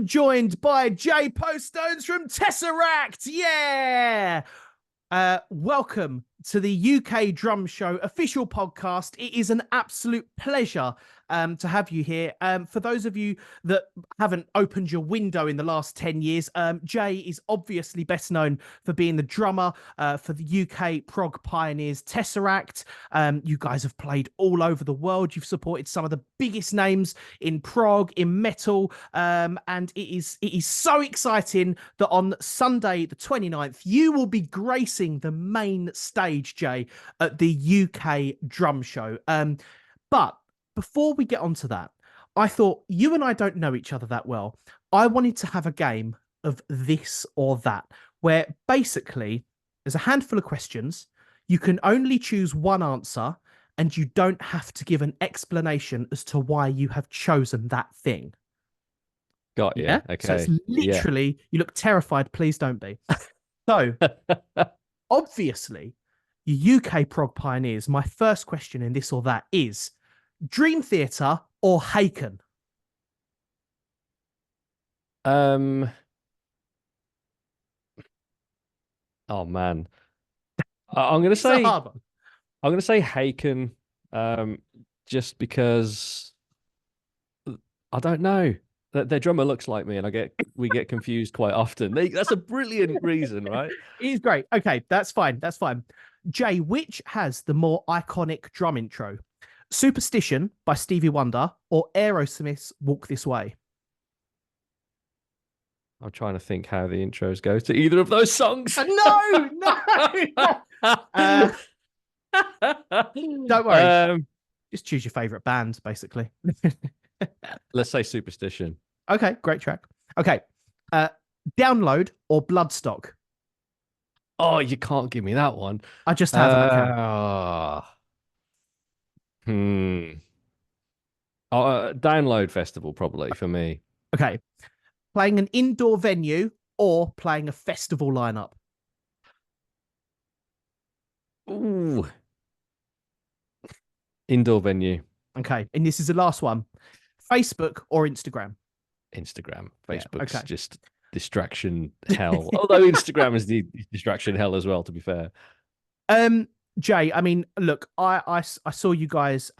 joined by Jay Postones from Tesseract. Yeah. Welcome to the UK Drum Show official podcast. It is an absolute pleasure to have you here. For those of you that haven't opened your window in the last 10 years, Jay is obviously best known for being the drummer for the UK prog pioneers Tesseract. You guys have played all over the world. You've supported some of the biggest names in prog, in metal, and it is so exciting that on Sunday the 29th, you will be gracing the main stage, Jay, at the UK Drum Show. But before we get onto that, I thought you and I don't know each other that well. I wanted to have a game of this or that, where basically there's a handful of questions. You can only choose one answer, and you don't have to give an explanation as to why you have chosen that thing. Got you. Yeah. Okay. So it's literally, you look terrified. Please don't be. So obviously, you UK prog pioneers, my first question in this or that is Dream Theater or Haken? Oh man. I'm gonna say Haken, just because I don't know. Their drummer looks like me, and we get confused quite often. That's a brilliant reason, right? He's great. Okay, that's fine. That's fine. Jay, which has the more iconic drum intro? Superstition by Stevie Wonder or Aerosmith's Walk This Way? I'm trying to think how the intros go to either of those songs. No. Don't worry. Just choose your favorite band, basically. Let's say Superstition. Okay, great track. Okay. Download or Bloodstock? Oh, you can't give me that one. I just have an account. Download Festival, probably, for me. Okay. Playing an indoor venue or playing a festival lineup? Ooh. Indoor venue. Okay. And this is the last one. Facebook or Instagram? Instagram. Facebook's okay. just distraction hell. Although Instagram is the distraction hell as well, to be fair. Jay, I mean, look, I saw you guys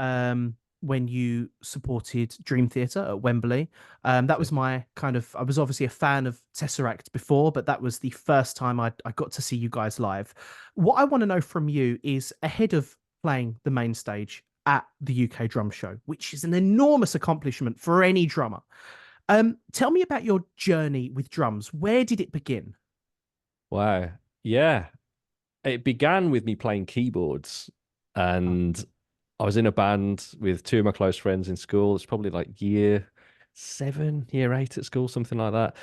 when you supported Dream Theater at Wembley. That was my I was obviously a fan of Tesseract before, but that was the first time I got to see you guys live. What I want to know from you is, ahead of playing the main stage at the UK Drum Show, which is an enormous accomplishment for any drummer, tell me about your journey with drums. Where did it begin? Wow. Yeah. It began with me playing keyboards, and I was in a band with two of my close friends in school. It's probably like year 7, year 8 at school, something like that.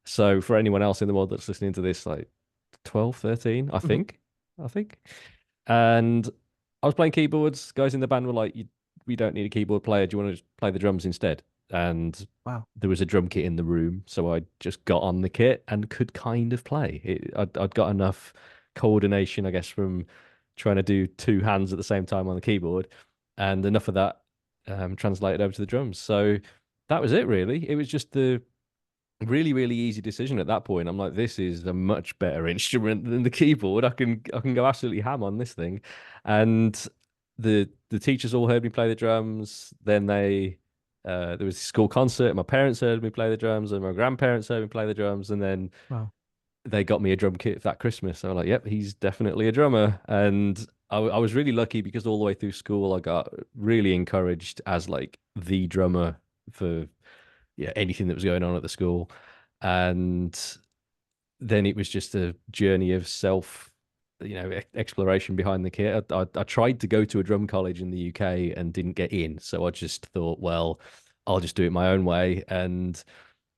So for anyone else in the world that's listening to this, like 12, 13, I think. And I was playing keyboards. Guys in the band were like, we don't need a keyboard player. Do you want to just play the drums instead? And wow, there was a drum kit in the room. So I just got on the kit and could kind of play. I'd got enough coordination, I guess, from trying to do two hands at the same time on the keyboard, and enough of that translated over to the drums. So that was it, really. It was just the really, really easy decision at that point. I'm like, this is a much better instrument than the keyboard. I can go absolutely ham on this thing. And the teachers all heard me play the drums. Then there was a school concert. My parents heard me play the drums, and my grandparents heard me play the drums. And then they got me a drum kit for that Christmas. So I'm like, yep, he's definitely a drummer. And I was really lucky because all the way through school, I got really encouraged as like the drummer for anything that was going on at the school. And then it was just a journey of exploration behind the kit. I tried to go to a drum college in the UK and didn't get in. So I just thought, well, I'll just do it my own way. And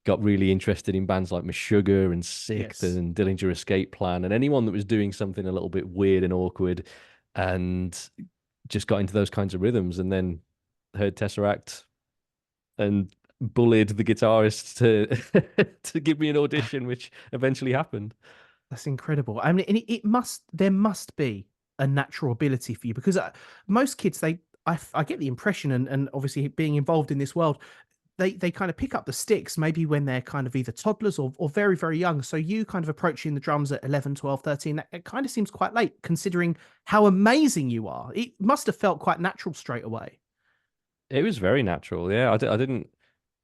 got really interested in bands like Meshuggah and Sixth and Dillinger Escape Plan, and anyone that was doing something a little bit weird and awkward, and just got into those kinds of rhythms. And then heard Tesseract and bullied the guitarist to give me an audition, which eventually happened. That's incredible. I mean, there must be a natural ability for you, because most kids, I get the impression, and obviously being involved in this world, they kind of pick up the sticks maybe when they're kind of either toddlers or very, very young. So you kind of approaching the drums at 11, 12, 13, that it kind of seems quite late considering how amazing you are. It must have felt quite natural straight away. It was very natural. Yeah, I didn't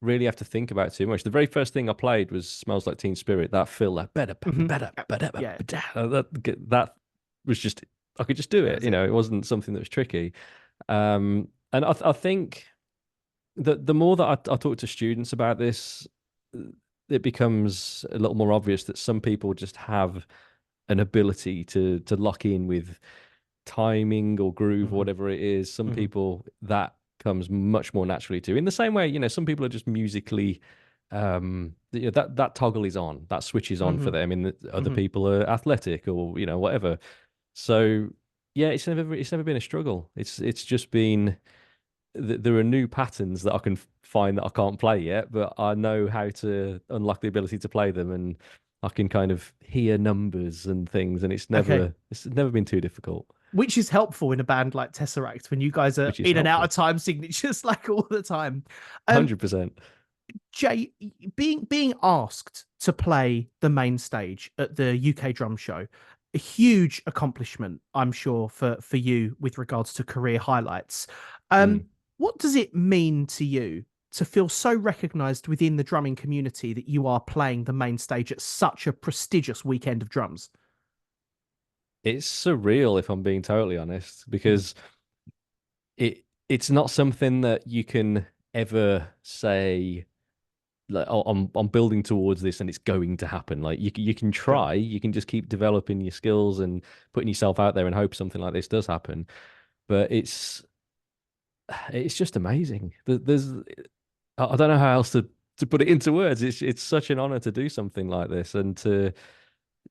really have to think about it too much. The very first thing I played was "Smells Like Teen Spirit." That feel like better, Mhm. better, better, Yeah, better. That was just I could just do that it. was it. It wasn't something that was tricky. And I think that the more that I talk to students about this, it becomes a little more obvious that some people just have an ability to lock in with timing or groove or Hmm. whatever it is. Some Hmm. people that comes much more naturally to. In the same way, some people are just musically that toggle is on, that switch is on for Hmm. them, and other Hmm. people are athletic or whatever. So yeah, it's never been a struggle. It's just been there are new patterns that I can find that I can't play yet, but I know how to unlock the ability to play them, and I can kind of hear numbers and things, and it's Okay. never it's never been too difficult, Which is helpful in a band like Tesseract when you guys are which is in and out of helpful. time signatures like all the time. Um, 100%. Jay, being asked to play the main stage at the UK Drum Show, a huge accomplishment, I'm sure, for you with regards to career highlights. Mm. What does it mean to you to feel so recognised within the drumming community that you are playing the main stage at such a prestigious weekend of drums? It's surreal if I'm being totally honest, Mhm. because it's not something that you can ever say like, oh, I'm building towards this and it's going to happen. Like you can Sure. try, you can just keep developing your skills and putting yourself out there and hope something like this does happen. But it's just amazing. There's I don't know how else to put it into words. It's such an honor to do something like this and to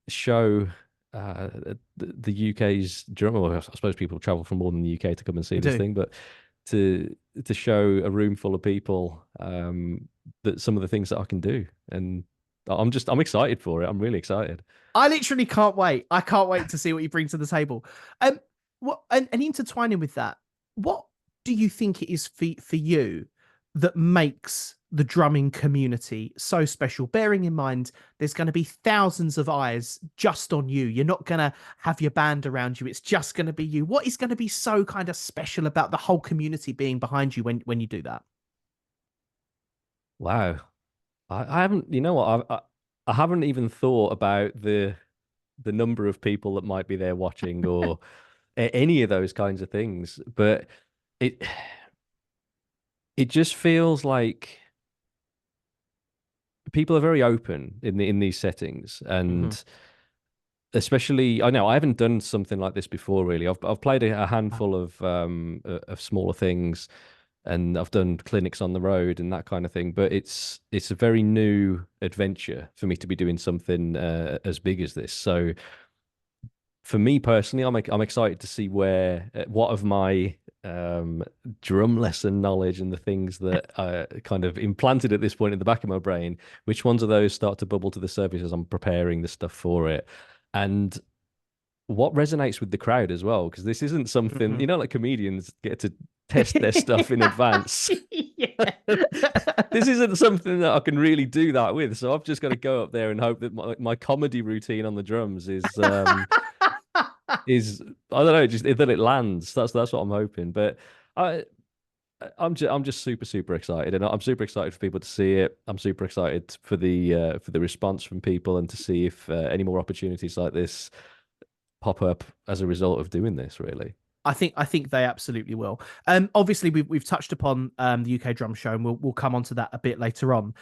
show the UK's drummer. Well, I suppose people travel from more than the UK to come and see They this do. thing, but to to show a room full of people that some of the things that I can do, and I'm excited for it. I'm really excited. I literally can't wait. I can't wait to see what you bring to the table. Um, what and intertwining with that, what do you think it is for you that makes the drumming community so special? Bearing in mind, there's going to be thousands of eyes just on you. You're not going to have your band around you. It's just going to be you. What is going to be so kind of special about the whole community being behind you when you do that? Wow, I haven't. You know what? I haven't even thought about the number of people that might be there watching or any of those kinds of things, but it it just feels like people are very open in these settings, Hmm. and especially I know I haven't done something like this before really. I've played a handful of smaller things, and I've done clinics on the road and that kind of thing, but it's a very new adventure for me to be doing something as big as this. So for me personally, I'm excited to see where what of my drum lesson knowledge and the things that kind of implanted at this point in the back of my brain, which ones of those start to bubble to the surface as I'm preparing the stuff for it, and what resonates with the crowd as well, because this isn't something Hmm. like comedians get to test their stuff in advance. Yeah. This isn't something that I can really do that with, so I've just got to go up there and hope that my comedy routine on the drums is I don't know, just that it lands. That's what I'm hoping. But I I'm just super super excited, and I'm super excited for people to see it. I'm super excited for the response from people and to see if any more opportunities like this pop up as a result of doing this. Really, I think they absolutely will. Obviously we've touched upon the UK Drum Show, and we'll come on to that a bit later on.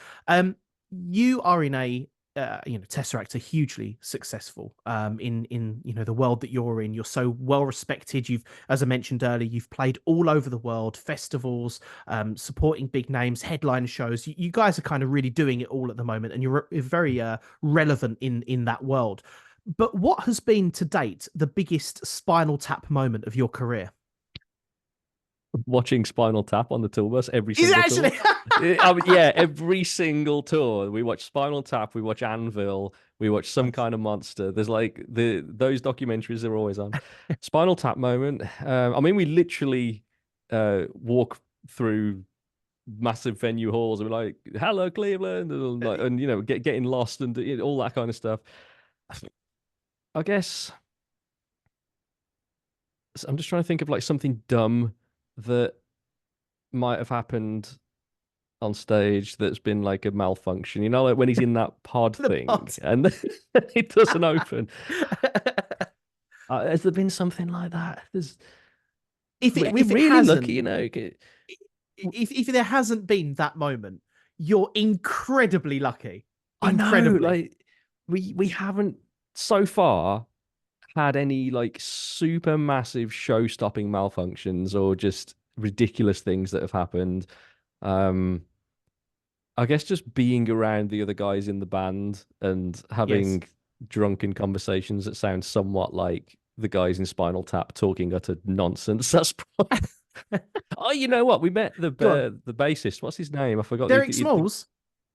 You are in a Tesseract are hugely successful in the world that you're in. You're so well respected. You've, as I mentioned earlier, you've played all over the world, festivals, supporting big names, headline shows. You guys are kind of really doing it all at the moment, and you're very relevant in that world. But what has been to date the biggest Spinal Tap moment of your career? watching Spinal Tap on the tour bus every Is it single tour. actually? I mean, yeah, every single tour. We watch Spinal Tap, we watch Anvil, we watch Some Nice. Kind of Monster. There's like those documentaries are always on. Spinal Tap moment. I mean, we literally walk through massive venue halls and we're like, "Hello, Cleveland," and like, and getting lost and all that kind of stuff. I guess I'm just trying to think of like something dumb that might have happened on stage that's been like a malfunction. You know, like when he's in that pod The thing boss. and it doesn't open. Has there been something like that? We're If it really lucky, hasn't, you know. if there hasn't been that moment, you're incredibly lucky. I know, Incredibly. like we haven't so far had any like super massive show-stopping malfunctions or just ridiculous things that have happened. Um, I guess just being around the other guys in the band and Yes. having drunken conversations that sound somewhat like the guys in Spinal Tap talking utter nonsense. That's probably... Oh, you know what? We met Go on. the bassist. What's his name? I forgot. Derek Smalls,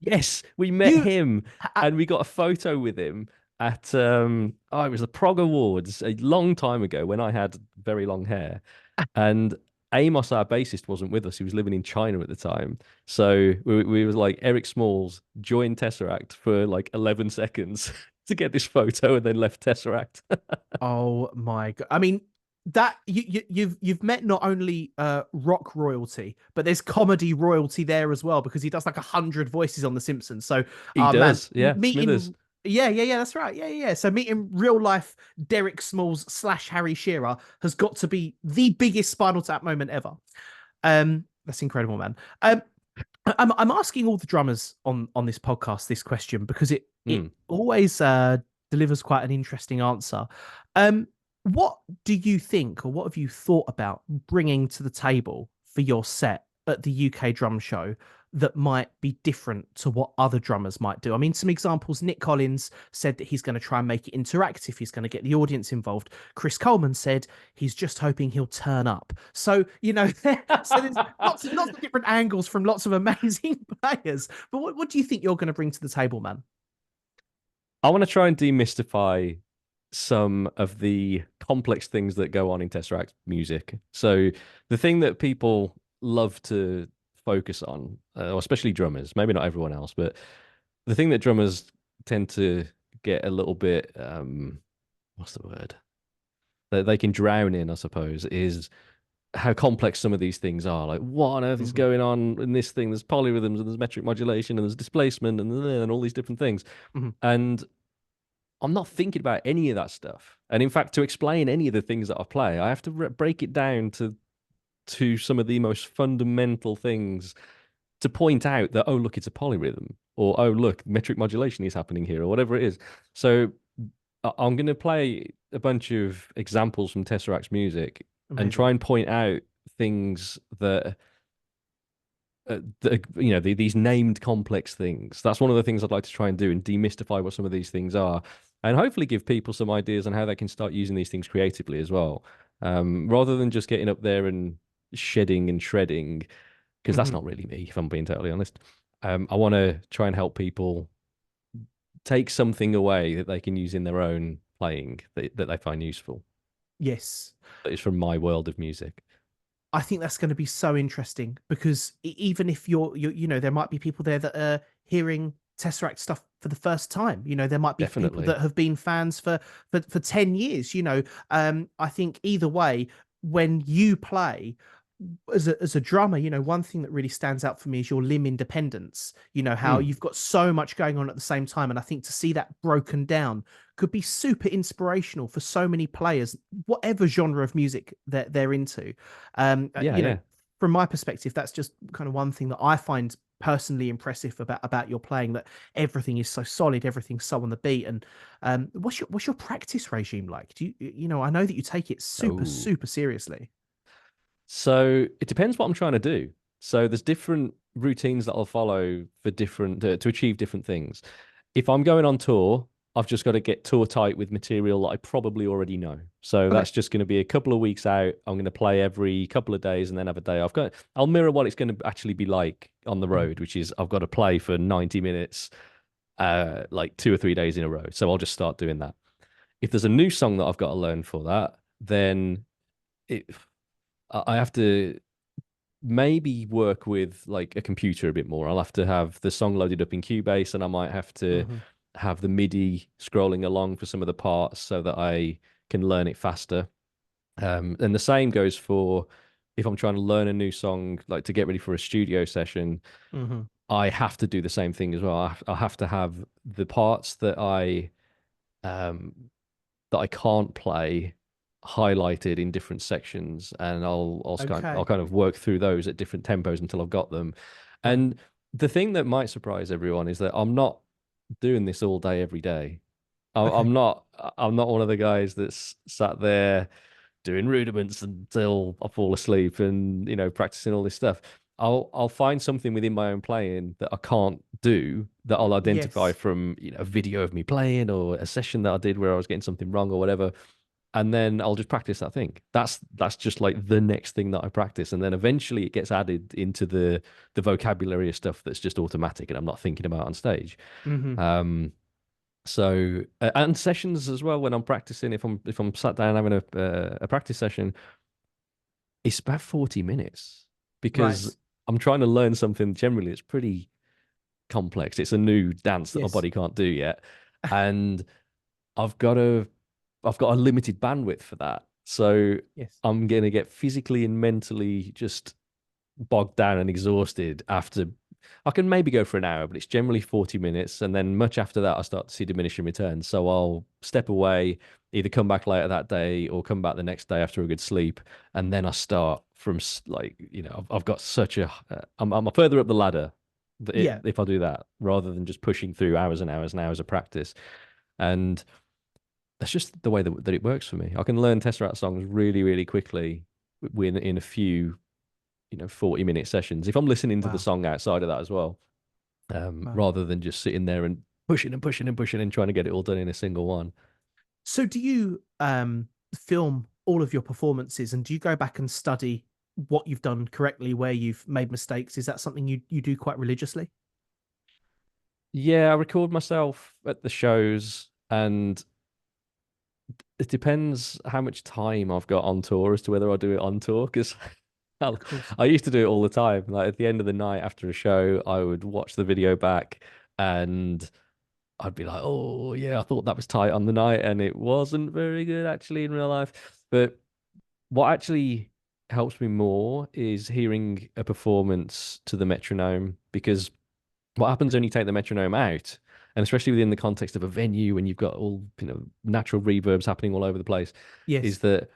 Yes, we met you him uh, and we got a photo with him at it was the Prog Awards a long time ago when I had very long hair. And Amos, our bassist, wasn't with us. He was living in China at the time. So we was like Eric Smalls joined Tesseract for like 11 seconds to get this photo and then left Tesseract. oh my god. I mean, that you've met not only rock royalty, but there's comedy royalty there as well because he does like 100 voices on The Simpsons. So, He man, does, yeah. Smithers. meeting, yeah, that's right, yeah. So meeting real life Derek Smalls slash Harry Shearer has got to be the biggest Spinal Tap moment ever. That's incredible, man. I'm asking all the drummers on this podcast this question because it Mm. always delivers quite an interesting answer. Um, what do you think, or what have you thought about bringing to the table for your set at the UK Drum Show that might be different to what other drummers might do? I mean, some examples. Nick Collins said that he's going to try and make it interactive. He's going to get the audience involved. Chris Coleman said he's just hoping he'll turn up. So, so there's lots of different angles from lots of amazing players. But what do you think you're going to bring to the table, man? I want to try and demystify some of the complex things that go on in Tesseract music. So the thing that people love to focus on, or especially drummers, maybe not everyone else, but the thing that drummers tend to get a little bit, what's the word? That they can drown in, I suppose, is how complex some of these things are. Like, what on earth is Mhm, going on in this thing? There's polyrhythms and there's metric modulation and there's displacement and all these different things. mhm. And I'm not thinking about any of that stuff. And in fact, to explain any of the things that I play, I have to break it down to some of the most fundamental things to point out that, oh, look, it's a polyrhythm, or oh, look, metric modulation is happening here, or whatever it is. So I'm going to play a bunch of examples from Tesseract's music and Amazing. try and point out things that these named complex things. That's one of the things I'd like to try and do and demystify what some of these things are, and hopefully give people some ideas on how they can start using these things creatively as well, rather than just getting up there and shedding and shredding, because that's Mhm. not really me, if I'm being totally honest. I want to try and help people take something away that they can use in their own playing that they find useful. Yes. That is from my world of music. I think that's going to be so interesting because even if there might be people there that are hearing Tesseract stuff for the first time. There might be people Definitely. that have been fans for 10 years. I think either way, when you play as a drummer, one thing that really stands out for me is your limb independence. How Mm. you've got so much going on at the same time. And I think to see that broken down could be super inspirational for so many players, whatever genre of music that they're into. Um, uh, Yeah, you know, yeah. from my perspective, that's just kind of one thing that I find personally impressive about your playing, that everything is so solid, everything's so on the beat. And what's your practice regime like? I know that you take it super, Oh. super seriously. So it depends what I'm trying to do. So there's different routines that I'll follow for different to achieve different things. If I'm going on tour, I've just got to get tour tight with material that I probably already know. So Okay. that's just going to be a couple of weeks out. I'm going to play every couple of days and then have a day off. I'll mirror what it's going to actually be like on the Mhm. road, which is I've got to play for 90 minutes, like 2 or 3 days in a row. So I'll just start doing that. If there's a new song that I've got to learn for that, then it I have to maybe work with like a computer a bit more. I'll have to have the song loaded up in Cubase, and I might have to Hmm. have the MIDI scrolling along for some of the parts so that I can learn it faster. And the same goes for if I'm trying to learn a new song, like to get ready for a studio session, Hmm. I have to do the same thing as well. I have to have the parts um, that I can't play highlighted in different sections, and I'll Okay. kind of work through those at different tempos until I've got them. Right. And the thing that might surprise everyone is that I'm not doing this all day every day. Okay. I'm not one of the guys that's sat there doing rudiments until I fall asleep and practicing all this stuff. I'll find something within my own playing that I can't do that I'll identify Yes. from a video of me playing or a session that I did where I was getting something wrong or whatever, and then I'll just practice that thing. That's just like the next thing that I practice, and then eventually it gets added into the vocabulary of stuff that's just automatic and I'm not thinking about on stage. Hmm. Um, and sessions as well when I'm practicing. If I'm sat down having a practice session, it's about 40 minutes because Right. I'm trying to learn something. Generally, it's pretty complex. It's a new dance that my Yes. body can't do yet, and I've got a I've got a limited bandwidth for that. So Yes. I'm gonna get physically and mentally just bogged down and exhausted after. I can maybe go for an hour, but it's generally 40 minutes. And then much after that, I start to see diminishing returns. So I'll step away, either come back later that day or come back the next day after a good sleep. And then I start from like, I've got such I'm further up the ladder Yeah. if I do that rather than just pushing through hours and hours and hours of practice. And that's just the way that it works for me. I can learn Tesseract songs really, really quickly in a few 40-minute sessions if I'm listening to the Wow. song outside of that as well, Wow. rather than just sitting there and pushing and pushing and pushing and trying to get it all done in a single one. So do you film all of your performances, and do you go back and study what you've done correctly, where you've made mistakes? Is that something you do quite religiously? Yeah, I record myself at the shows, and it depends how much time I've got on tour as to whether I do it on tour. Because Of course. I used to do it all the time. Like at the end of the night after a show, I would watch the video back and I'd be like, oh yeah, I thought that was tight on the night, and it wasn't very good actually in real life. But what actually helps me more is hearing a performance to the metronome, because what happens when you take the metronome out, and especially within the context of a venue when you've got all natural reverbs happening all over the place, is Yes. that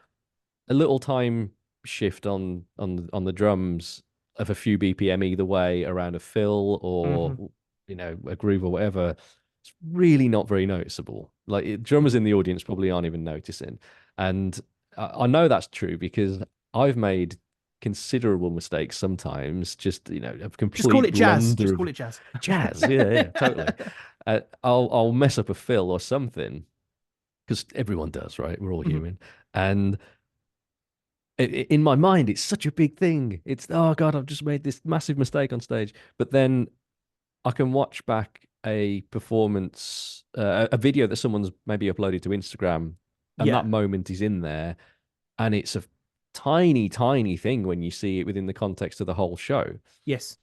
a little time shift on the drums of a few BPM either way around a fill or Hmm. a groove or whatever, it's really not very noticeable. Like drummers in the audience probably aren't even noticing, and I know that's true because I've made considerable mistakes sometimes. Just a Just call complete it jazz. blunder Just call of it jazz. jazz. Yeah, yeah, totally. I'll mess up a fill or something because everyone does, right? We're all Mhm. human, and in my mind, it's such a big thing. It's, oh God, I've just made this massive mistake on stage. But then I can watch back a performance, a video that someone's maybe uploaded to Instagram, and that Yeah. moment is in there, and it's a tiny, tiny thing when you see it within the context of the whole show. Yes.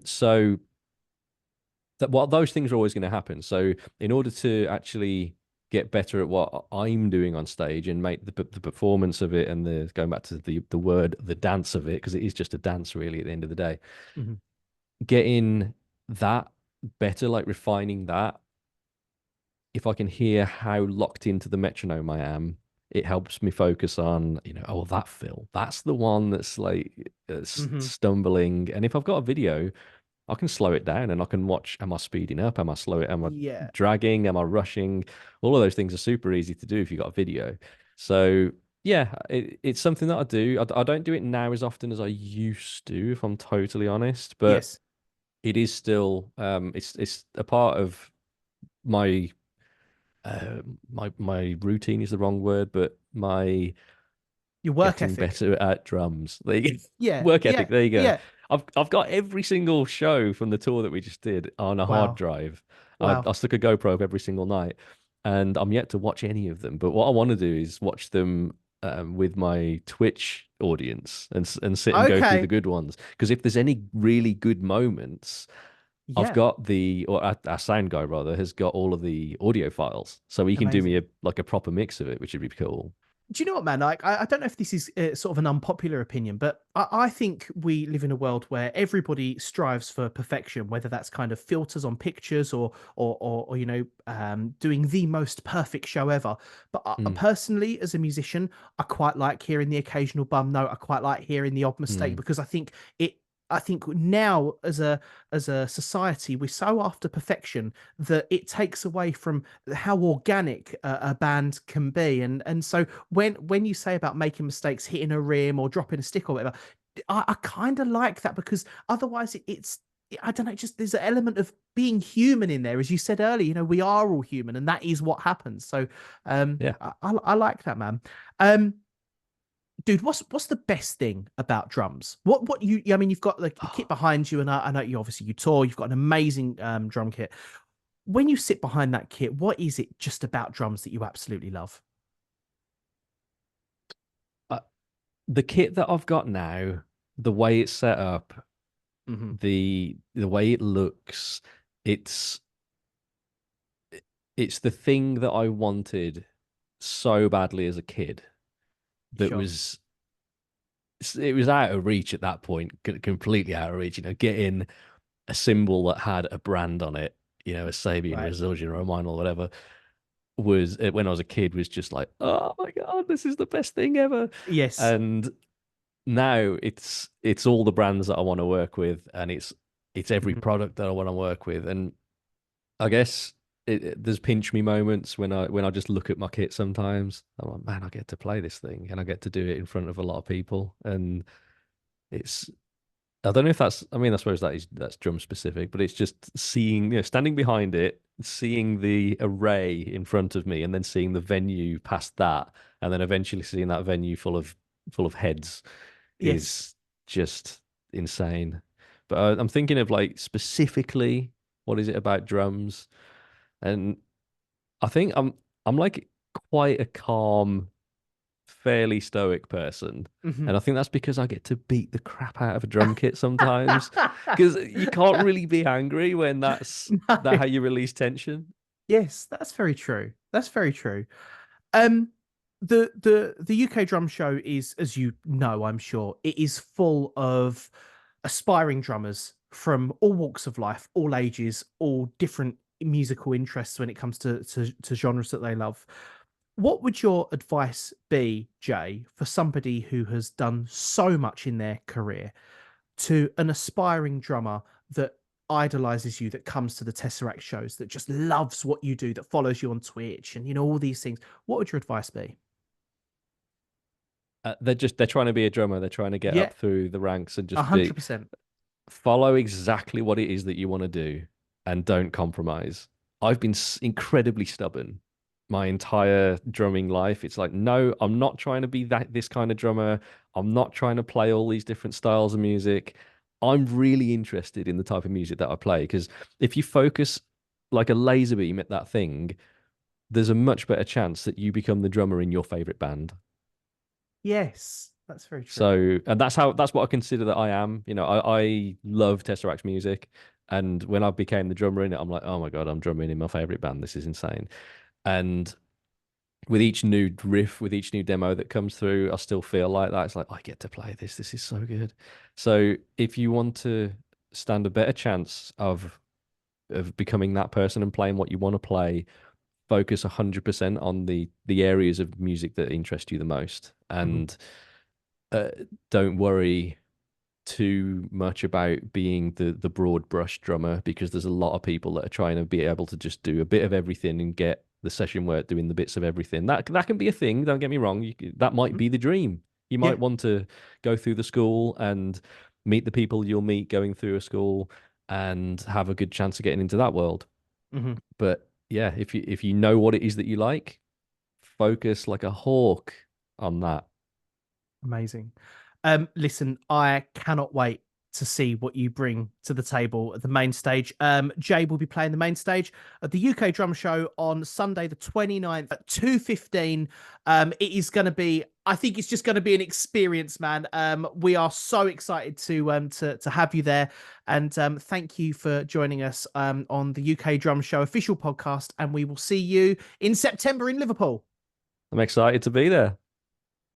So that what those things are always going to happen. So in order to actually get better at what I'm doing on stage and make the performance of it and the going back to the word the dance of it, because it is just a dance really at the end of the day, Hmm. getting that better, like refining that, if I can hear how locked into the metronome I am, it helps me focus on, oh, that fill, that's the one that's like Hmm. stumbling. And if I've got a video, I can slow it down and I can watch, am I speeding up? Am I slow it? Am I Yeah. dragging? Am I rushing? All of those things are super easy to do if you've got a video. So yeah, it's something that I do. I don't do it now as often as I used to, if I'm totally honest, but Yes. it is still it's a part of my uh my routine is the wrong word, but my Your work getting ethic. better at drums. There you go. Yeah. Work Yeah. ethic. There you go. Yeah. I've got every single show from the tour that we just did on a hard Wow. drive. I Wow. stuck a GoPro up every single night, and I'm yet to watch any of them. But what I want to do is watch them with my Twitch audience and sit and go through the Okay. good ones. Because if there's any really good moments, I've Yeah. got or our sound guy rather has got all of the audio files, so he can do me Amazing. a proper mix of it, which would be cool. Do you know what, man? Like, I don't know if this is sort of an unpopular opinion, but I think we live in a world where everybody strives for perfection, whether that's kind of filters on pictures or doing the most perfect show ever. But Mm, personally, as a musician, I quite like hearing the occasional bum note. I quite like hearing the odd mistake mm, because it. I think now, as a society, we're so after perfection that it takes away from how organic a band can be, and so when you say about making mistakes, hitting a rim or dropping a stick or whatever, I kind of like that because otherwise it's I don't know, just there's an element of being human in there, as you said earlier. We are all human, and that is what happens. So, yeah. I like that, man. Um, dude, what's the best thing about drums? What you I mean, you've got the kit behind you, and I know you tour. You've got an amazing drum kit. When you sit behind that kit, what is it just about drums that you absolutely love? Uh, the kit that I've got now, the way it's set up, Hmm. the way it looks, it's it's the thing that I wanted so badly as a kid that Sure. was it was out of reach at that point, completely out of reach. Getting a symbol that had a brand on it, a Sabian or a Right. Zildjian or a Mine or whatever, was when I was a kid was just like, oh my god, this is the best thing ever. Yes. And now it's all the brands that I want to work with, and it's every Mhm. product that I want to work with. And I guess there's pinch me moments when I just look at my kit sometimes. I'm like, man, I get to play this thing and I get to do it in front of a lot of people. And it's I don't know if I mean, I suppose that's drum specific, but it's just seeing, standing behind it, seeing the array in front of me, and then seeing the venue past that, and then eventually seeing that venue full of heads Yes. is just insane. But I'm thinking of like specifically, what is it about drums? And I think I'm like quite a calm, fairly stoic person. Hmm. And I think that's because I get to beat the crap out of a drum kit sometimes. Because you can't really be angry when No. that how you release tension. Yes, that's very true. That's very true. Um, the UK drum show is, as you know, I'm sure, it is full of aspiring drummers from all walks of life, all ages, all different musical interests when it comes to genres that they love. What would your advice be, Jay, for somebody who has done so much in their career to an aspiring drummer that idolizes you, that comes to the Tesseract shows, that just loves what you do, that follows you on Twitch and all these things? What would your advice be? They're trying to be a drummer. They're trying to get Yeah, up through the ranks and a just hundred percent. follow exactly what it is that you want to do and don't compromise. I've been incredibly stubborn my entire drumming life. It's like, no, I'm not trying to be this kind of drummer. I'm not trying to play all these different styles of music. I'm really interested in the type of music that I play because if you focus like a laser beam at that thing, there's a much better chance that you become the drummer in your favorite band. Yes, that's very true. So, and that's what I consider that I am. I love Tesseract's music, and when I became the drummer in it, I'm like, oh my god, I'm drumming in my favorite band. This is insane. And with each new riff, with each new demo that comes through, I still feel like that. It's like I get to play this. This is so good. So, if you want to stand a better chance of becoming that person and playing what you want to play, focus 100% on the areas of music that interest you the most, Mhm, and uh, don't worry too much about being the broad brush drummer because there's a lot of people that are trying to be able to just do a bit of everything and get the session work doing the bits of everything. That can be a thing. Don't get me wrong. That might mhm. be the dream. You Yeah. might want to go through the school and meet the people you'll meet going through a school and have a good chance of getting into that world. Mhm. But yeah, if you know what it is that you like, focus like a hawk on that. Amazing. Listen, I cannot wait to see what you bring to the table at the main stage. Jay will be playing the main stage at the UK Drum Show on Sunday, the 29th at 2:15. It is going to be I think it's just going to be an experience, man. We are so excited to have you there, and thank you for joining us on the UK Drum Show official podcast. And we will see you in September in Liverpool. I'm excited to be there.